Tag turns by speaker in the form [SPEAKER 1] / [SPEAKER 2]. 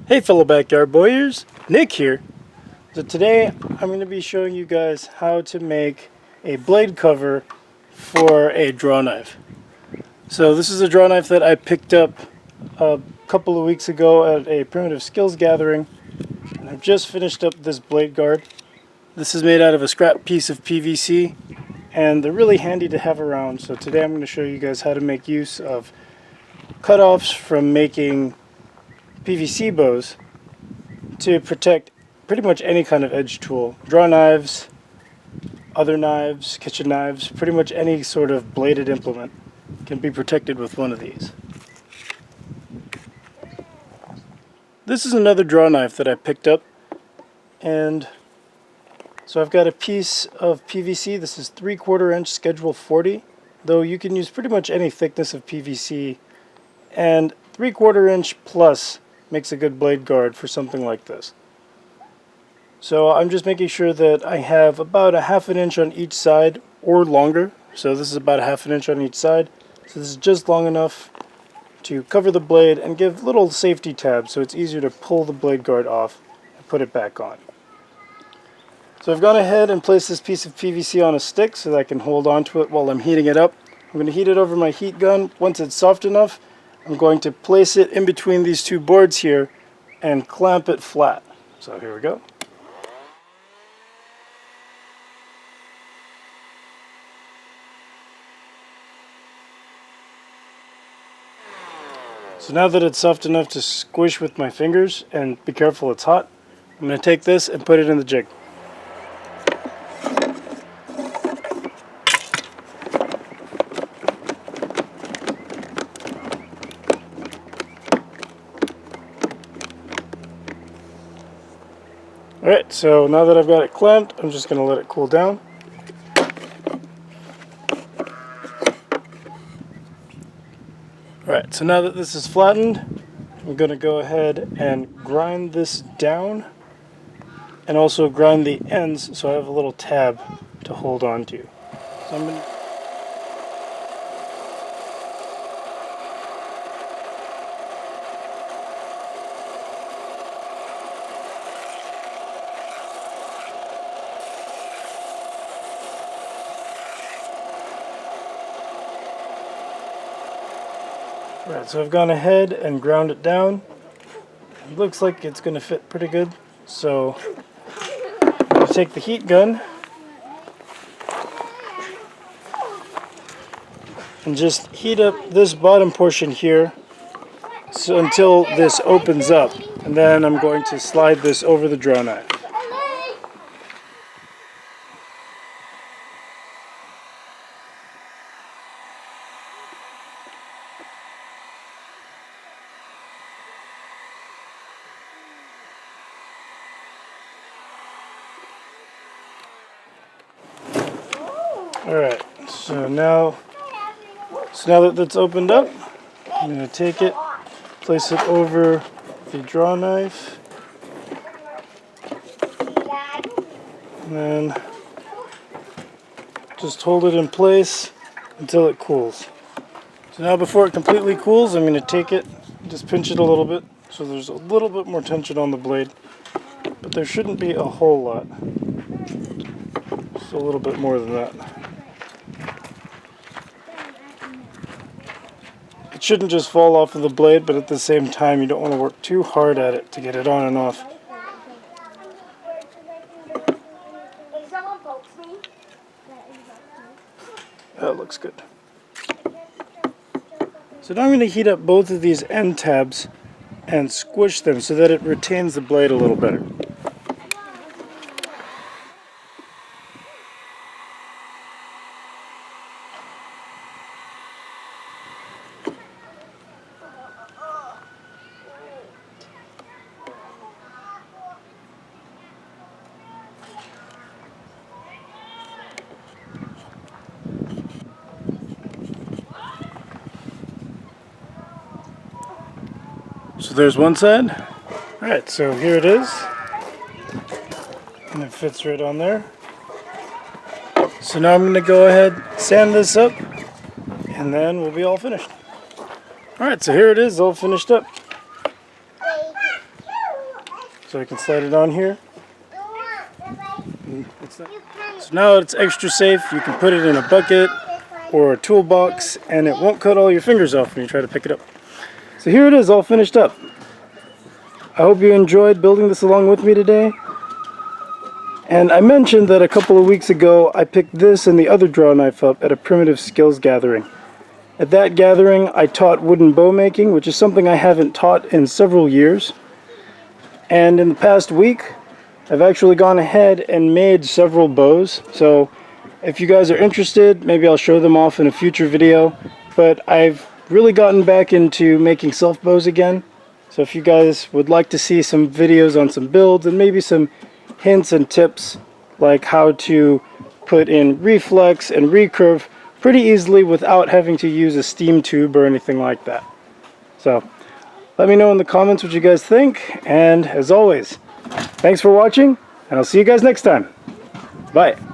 [SPEAKER 1] Hey fellow backyard boyers, Nick here. So today I'm going to be showing you guys how to make a blade cover for a draw knife. So this is a draw knife that I picked up a couple of weeks ago at a primitive skills gathering, and I've just finished up this blade guard. This is made out of a scrap piece of PVC, and they're really handy to have around. So today I'm going to show you guys how to make use of cutoffs from making PVC bows to protect pretty much any kind of edge tool. Draw knives, other knives, kitchen knives, pretty much any sort of bladed implement can be protected with one of these. This is another draw knife that I picked up, and so I've got a piece of PVC. This is 3/4 inch schedule 40, though you can use pretty much any thickness of PVC, and 3/4 inch plus makes a good blade guard for something like this. So I'm just making sure that I have about a 1/2 inch on each side or longer. So this is about a 1/2 inch on each side. So this is just long enough to cover the blade and give little safety tabs so it's easier to pull the blade guard off and put it back on. So I've gone ahead and placed this piece of PVC on a stick so that I can hold on to it while I'm heating it up. I'm going to heat it over my heat gun. Once it's soft enough, I'm going to place it in between these two boards here and clamp it flat. So here we go. So now that it's soft enough to squish with my fingers, and be careful it's hot, I'm going to take this and put it in the jig. Alright, so now that I've got it clamped, I'm just going to let it cool down. Alright, so now that this is flattened, I'm going to go ahead and grind this down and also grind the ends so I have a little tab to hold on to. So I'm going to Alright, so I've gone ahead and ground it down. It looks like it's going to fit pretty good. So I'm going to take the heat gun and just heat up this bottom portion here until this opens up. And then I'm going to slide this over the draw knife. Alright, so now that that's opened up, I'm going to take it, place it over the draw knife, and then just hold it in place until it cools. So now before it completely cools, I'm going to take it, just pinch it a little bit, so there's a little bit more tension on the blade, but there shouldn't be a whole lot, just a little bit more than that. It shouldn't just fall off of the blade, but at the same time you don't want to work too hard at it to get it on and off. That looks good. So now I'm going to heat up both of these end tabs and squish them so that it retains the blade a little better. So there's one side. Alright, so here it is. And it fits right on there. So now I'm going to go ahead, sand this up, and then we'll be all finished. Alright, so here it is, all finished up. So I can slide it on here. So now it's extra safe. You can put it in a bucket or a toolbox and it won't cut all your fingers off when you try to pick it up. So here it is, all finished up. I hope you enjoyed building this along with me today. And I mentioned that a couple of weeks ago I picked this and the other draw knife up at a primitive skills gathering. At that gathering I taught wooden bow making, which is something I haven't taught in several years. And in the past week I've actually gone ahead and made several bows. So if you guys are interested, maybe I'll show them off in a future video. But I've really gotten back into making self bows again. So if you guys would like to see some videos on some builds and maybe some hints and tips like how to put in reflex and recurve pretty easily without having to use a steam tube or anything like that. So let me know in the comments what you guys think, and as always, thanks for watching and I'll see you guys next time. Bye.